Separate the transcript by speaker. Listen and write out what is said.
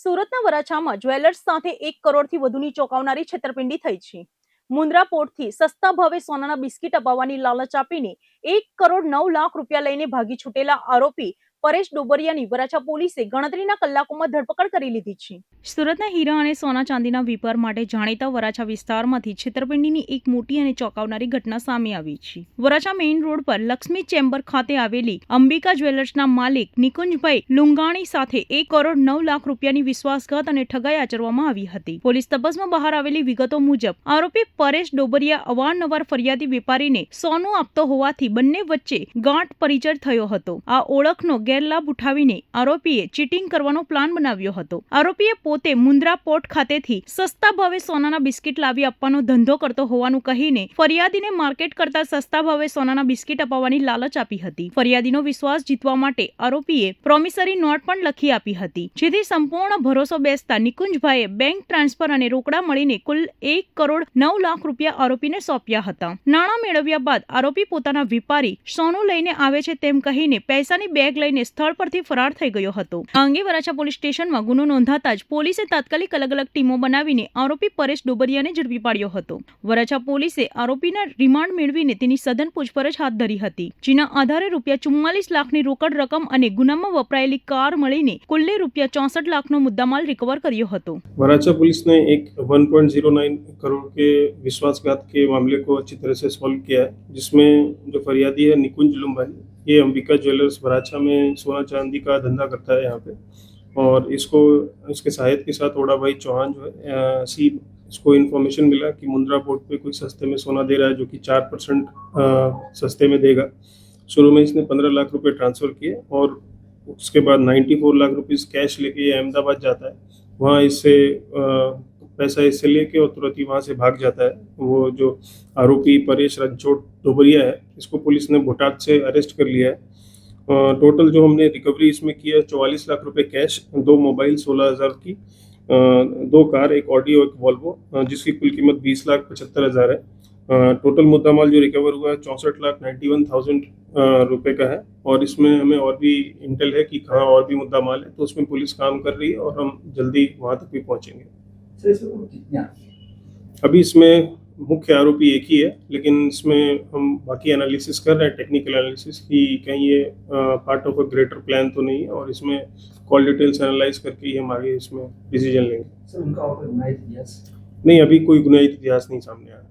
Speaker 1: સુરતના વરાછામાં જ્વેલર્સ સાથે 1 કરોડથી વધુની ચોંકાવનારી છેતરપિંડી થઈ છે. મુન્દ્રા પોર્ટથી સસ્તા ભાવે સોનાના બિસ્કિટ અપાવવાની લાલચ આપીને 1 કરોડ 9 લાખ રૂપિયા લઈને ભાગી છૂટેલા આરોપી પરેશ ડોબરિયાની વરાછા પોલીસે ગણતરીના કલાકોમાં ધરપકડ કરી લીધી છે. સુરતના હીરા અને સોના ચાંદીના વેપાર માટે જાણીતા વરાછા વિસ્તારમાંથી છેતરપિંડીની એક મોટી અને ચોંકાવનારી ઘટના સામે આવી છે. વરાછા મેઇન રોડ પર લક્ષ્મી ચેમ્બર ખાતે આવેલી અંબિકા જ્વેલર્સના માલિક નિકુંજભાઈ લુંગાણી સાથે 1 કરોડ 9 લાખ રૂપિયાની વિશ્વાસઘાત અને ઠગાઈ આચરવામાં આવી હતી. પોલીસ તપાસમાં બહાર આવેલી વિગતો મુજબ આરોપી પરેશ ડોબરિયા અવારનવાર ફરિયાદી વેપારીને સોનું આપતો હોવાથી બંને વચ્ચે ગાંઠ પરિચય થયો હતો. આ ઓળખનો ગેરલાભ ઉઠાવીને આરોપીએ ચીટિંગ કરવાનો પ્લાન બનાવ્યો હતો. આરોપીએ પોતે મુન્દ્રા પોર્ટ ખાતેથી સસ્તા ભાવે સોનાના બિસ્કિટ લાવી આપવાનો ધંધો કરતો હોવાનું કહીને ફરિયાદીને માર્કેટ કરતા સસ્તા ભાવે સોનાના બિસ્કિટ અપાવવાની લાલચ આપી હતી. ફરિયાદીનો વિશ્વાસ જીતવા માટે આરોપીએ પ્રોમિસરી નોટ પણ લખી આપી હતી, જેથી સંપૂર્ણ ભરોસો બેસતા નિકુંજભાઈએ બેંક ટ્રાન્સફર અને રોકડા મળીને કુલ 1 કરોડ 9 લાખ રૂપિયા આરોપીને સોંપ્યા હતા. નાણાં મેળવ્યા બાદ આરોપી પોતાના વેપારી સોનું લઈને આવે છે તેમ કહીને પૈસાની બેગ લઈને સ્થળ પરથી ફરાર થઈ ગયો હતો. આ અંગે વરાછા પોલીસ સ્ટેશનમાં ગુનો નોંધાતા જ પોલીસે તાત્કાલિક અલગ અલગ ટીમો બનાવીને આરોપી પરેશ ડોબરિયાને ઝડપી પાડ્યો હતો. વરાછા પોલીસે આરોપીના રિમાન્ડ મેળવીને તેની સઘન પૂછપરછ હાથ ધરી હતી, જેના આધારે ₹44 લાખની રોકડ રકમ અને ગુનામાં વપરાયેલી કાર મળીને કુલ ₹64 લાખનો मुद्दामाल रिकवर કર્યો હતો.
Speaker 2: वराछा पुलिस ने एक 1.09 करोड़ के विश्वासघात के मामले को अच्छी तरह से सॉल्व किया है, जिसमें जो फरियादी है निकुंज लुम्बानी, ये अंबिका ज्वेलर्स वराछा में सोना चांदी का धंधा करता है यहाँ पे, और इसको इसके सहायक के साथ ओड़ा भाई चौहान जो है इसको इन्फॉर्मेशन मिला कि मुंद्रा पोर्ट पे कोई सस्ते में सोना दे रहा है जो कि 4% सस्ते में देगा. शुरू में इसने 15 लाख रुपए ट्रांसफ़र किए और उसके बाद 94 लाख रुपीस कैश लेके ये अहमदाबाद जाता है. वहाँ इससे पैसा इससे लेके और तुरंत ही वहाँ से भाग जाता है. वो जो आरोपी परेश रणछोड़ डोबरिया है, इसको पुलिस ने बोटाद से अरेस्ट कर लिया है. टोटल जो हमने रिकवरी इसमें की है 44 लाख रुपए कैश, 2 मोबाइल 16,000 की, 2 कार, एक ऑडी और एक वॉल्वो, जिसकी कुल कीमत 20,75,000 है. टोटल मुद्दामाल जो रिकवर हुआ है 64,91,000 रुपए का है, और इसमें हमें और भी इंटेल है कि कहाँ और भी मुद्दामाल है, तो उसमें पुलिस काम कर रही है और हम जल्दी वहाँ तक भी पहुँचेंगे. अभी इसमें मुख्य आरोपी एक ही है, लेकिन इसमें हम बाकी एनालिसिस कर रहे हैं, टेक्निकल एनालिसिस, कि कहीं ये part of a greater plan तो नहीं है, और इसमें कॉल डिटेल्स एनालाइज करके ही हम आगे इसमें डिसीजन लेंगे.
Speaker 3: सर, उनका और कोई गुनाहित इतिहास
Speaker 2: नहीं, अभी कोई गुनाहित इतिहास नहीं सामने आया.